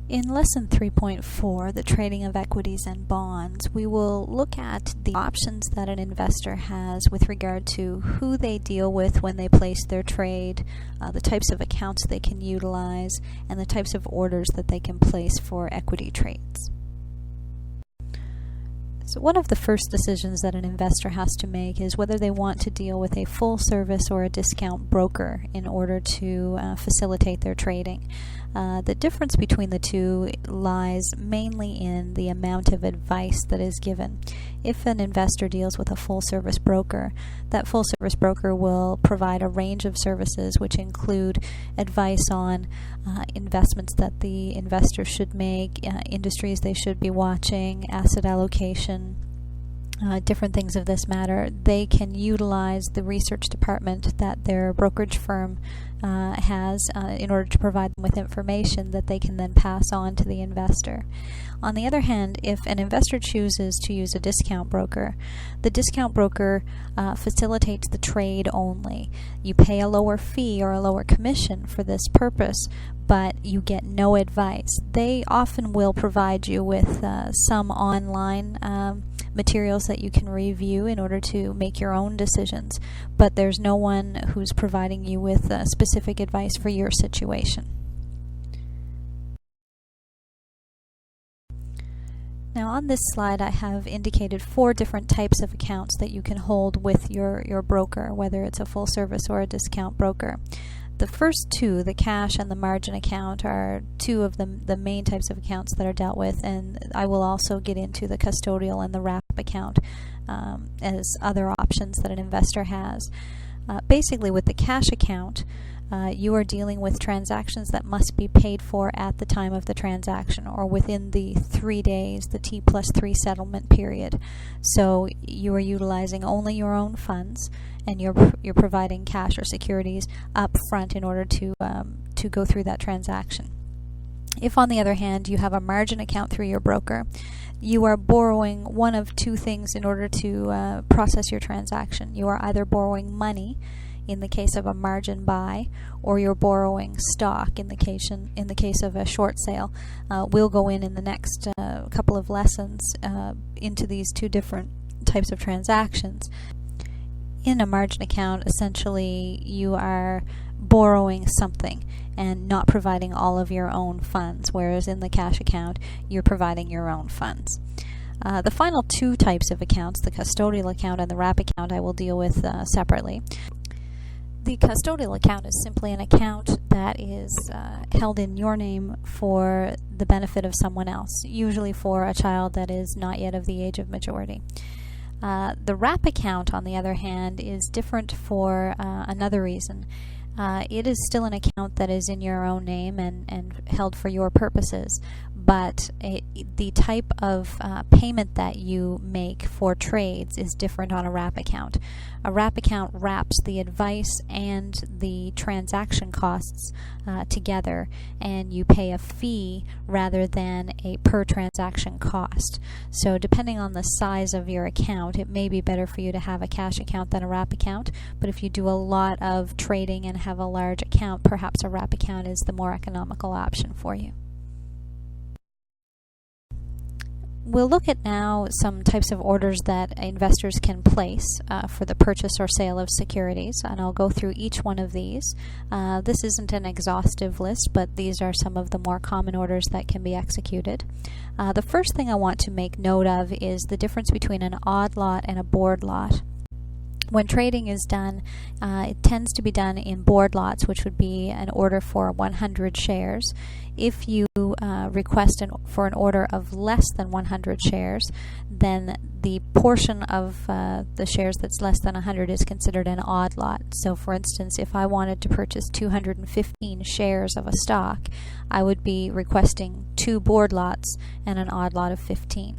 In Lesson 3.4, the trading of equities and bonds, we will look at the options that an investor has with regard to who they deal with when they place their trade, the types of accounts they can utilize, and the types of orders that they can place for equity trades. So one of the first decisions that an investor has to make is whether they want to deal with a full service or a discount broker in order to facilitate their trading. The difference between the two lies mainly in the amount of advice that is given. If an investor deals with a full service broker, that full service broker will provide a range of services which include advice on investments that the investor should make, industries they should be watching, asset allocation, different things of this matter. They can utilize the research department that their brokerage firm has in order to provide them with information that they can then pass on to the investor. On the other hand, if an investor chooses to use a discount broker, the discount broker facilitates the trade only. You pay a lower fee or a lower commission for this purpose, but you get no advice. They often will provide you with some online materials that you can review in order to make your own decisions, but there's no one who's providing you with specific advice for your situation. Now on this slide I have indicated 4 different types of accounts that you can hold with your broker, whether it's a full service or a discount broker. The first two, the cash and the margin account, are two of the main types of accounts that are dealt with, and I will also get into the custodial and the wrap account as other options that an investor has. Basically with the cash account, you are dealing with transactions that must be paid for at the time of the transaction or within the 3 days, the T+3 settlement period. So you are utilizing only your own funds, and you're providing cash or securities up front in order to go through that transaction. If, on the other hand, you have a margin account through your broker, you are borrowing one of two things in order to process your transaction. You are either borrowing money in the case of a margin buy, or you're borrowing stock in the case of a short sale. We'll go in the next couple of lessons into these two different types of transactions. In a margin account, essentially you are borrowing something and not providing all of your own funds, whereas in the cash account you're providing your own funds. The final two types of accounts, the custodial account and the wrap account, I will deal with separately. The custodial account is simply an account that is held in your name for the benefit of someone else, usually for a child that is not yet of the age of majority. The wrap account, on the other hand, is different for another reason. It is still an account that is in your own name and held for your purposes, but the type of payment that you make for trades is different on a wrap account. A wrap account wraps the advice and the transaction costs together, and you pay a fee rather than a per transaction cost. So depending on the size of your account, it may be better for you to have a cash account than a wrap account, but if you do a lot of trading and have a large account, perhaps a wrap account is the more economical option for you. We'll look at now some types of orders that investors can place for the purchase or sale of securities, and I'll go through each one of these. This isn't an exhaustive list, but these are some of the more common orders that can be executed. The first thing I want to make note of is the difference between an odd lot and a board lot. When trading is done, it tends to be done in board lots, which would be an order for 100 shares. If you request for an order of less than 100 shares, then the portion of the shares that's less than 100 is considered an odd lot. So for instance, if I wanted to purchase 215 shares of a stock, I would be requesting 2 board lots and an odd lot of 15.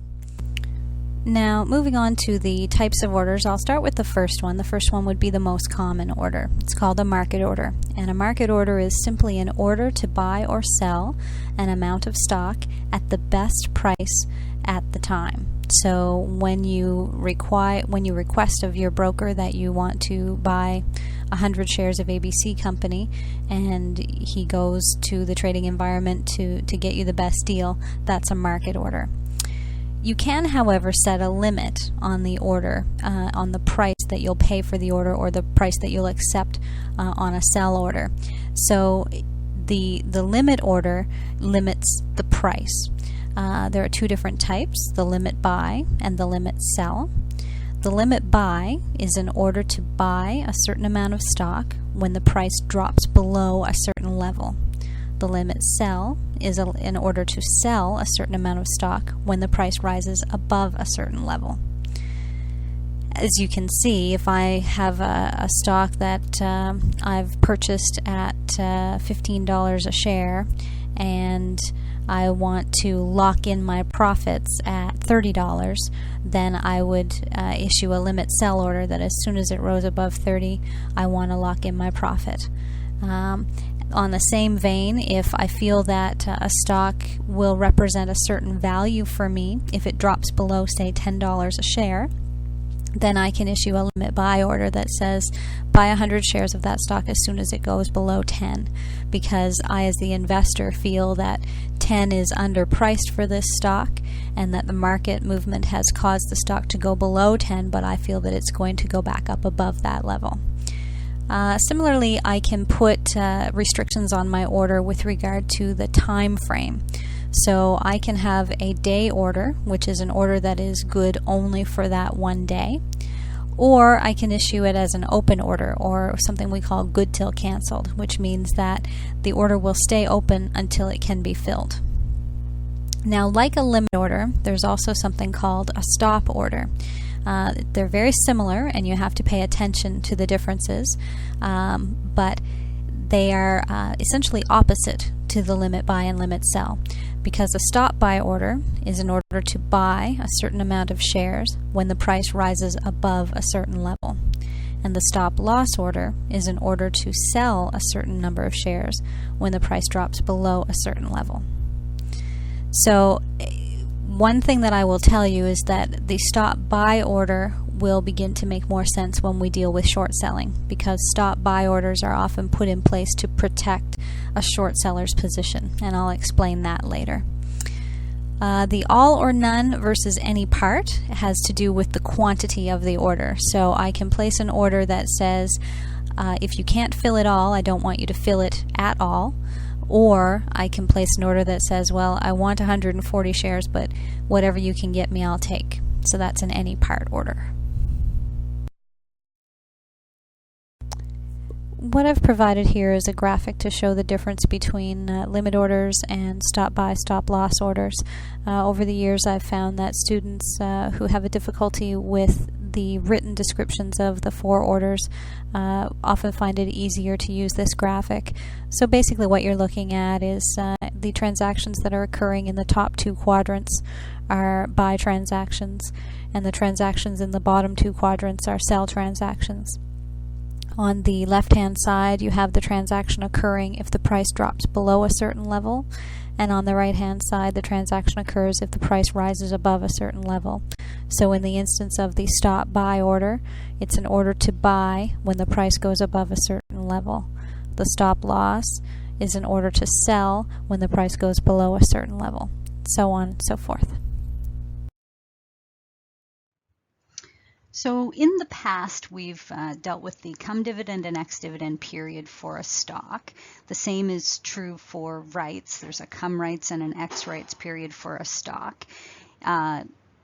Now, moving on to the types of orders, I'll start with the first one. The first one would be the most common order. It's called a market order. And a market order is simply an order to buy or sell an amount of stock at the best price at the time. So when you request of your broker that you want to buy 100 shares of ABC Company and he goes to the trading environment to get you the best deal, that's a market order. You can, however, set a limit on the order, on the price that you'll pay for the order or the price that you'll accept on a sell order. So the limit order limits the price. There are two different types, the limit buy and the limit sell. The limit buy is an order to buy a certain amount of stock when the price drops below a certain level. The limit sell is an order to sell a certain amount of stock when the price rises above a certain level. As you can see, if I have a stock that I've purchased at $15 a share and I want to lock in my profits at $30, then I would issue a limit sell order that as soon as it rose above 30, I want to lock in my profit. On the same vein, if I feel that a stock will represent a certain value for me, if it drops below, say, $10 a share, then I can issue a limit buy order that says buy 100 shares of that stock as soon as it goes below 10, because I, as the investor, feel that 10 is underpriced for this stock and that the market movement has caused the stock to go below 10, but I feel that it's going to go back up above that level. Similarly, I can put restrictions on my order with regard to the time frame. So I can have a day order, which is an order that is good only for that one day, or I can issue it as an open order, or something we call good till canceled, which means that the order will stay open until it can be filled. Now, like a limit order, there's also something called a stop order. They're very similar, and you have to pay attention to the differences, but they are essentially opposite to the limit buy and limit sell, because a stop buy order is an order to buy a certain amount of shares when the price rises above a certain level, and the stop loss order is an order to sell a certain number of shares when the price drops below a certain level. So one thing that I will tell you is that the stop buy order will begin to make more sense when we deal with short selling, because stop buy orders are often put in place to protect a short seller's position, and I'll explain that later. The all or none versus any part has to do with the quantity of the order. So I can place an order that says, if you can't fill it all, I don't want you to fill it at all. Or I can place an order that says, well, I want 140 shares, but whatever you can get me, I'll take. So that's an any part order. What I've provided here is a graphic to show the difference between limit orders and stop buy, stop loss orders. Over the years, I've found that students who have a difficulty with the written descriptions of the four orders often find it easier to use this graphic. So basically what you're looking at is the transactions that are occurring in the top two quadrants are buy transactions, and the transactions in the bottom two quadrants are sell transactions. On the left-hand side, you have the transaction occurring if the price drops below a certain level, and on the right-hand side, the transaction occurs if the price rises above a certain level. So in the instance of the stop buy order, it's an order to buy when the price goes above a certain level. The stop loss is an order to sell when the price goes below a certain level, so on and so forth. So in the past, we've dealt with the come dividend and ex dividend period for a stock. The same is true for rights. There's a come rights and an ex rights period for a stock.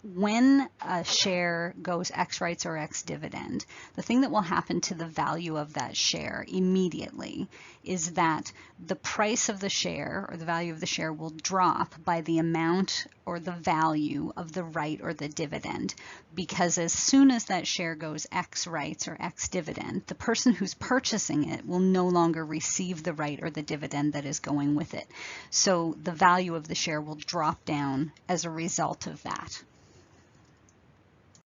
When a share goes ex rights or ex dividend, the thing that will happen to the value of that share immediately is that the price of the share, or the value of the share, will drop by the amount or the value of the right or the dividend, because as soon as that share goes ex rights or ex dividend, the person who's purchasing it will no longer receive the right or the dividend that is going with it. So the value of the share will drop down as a result of that.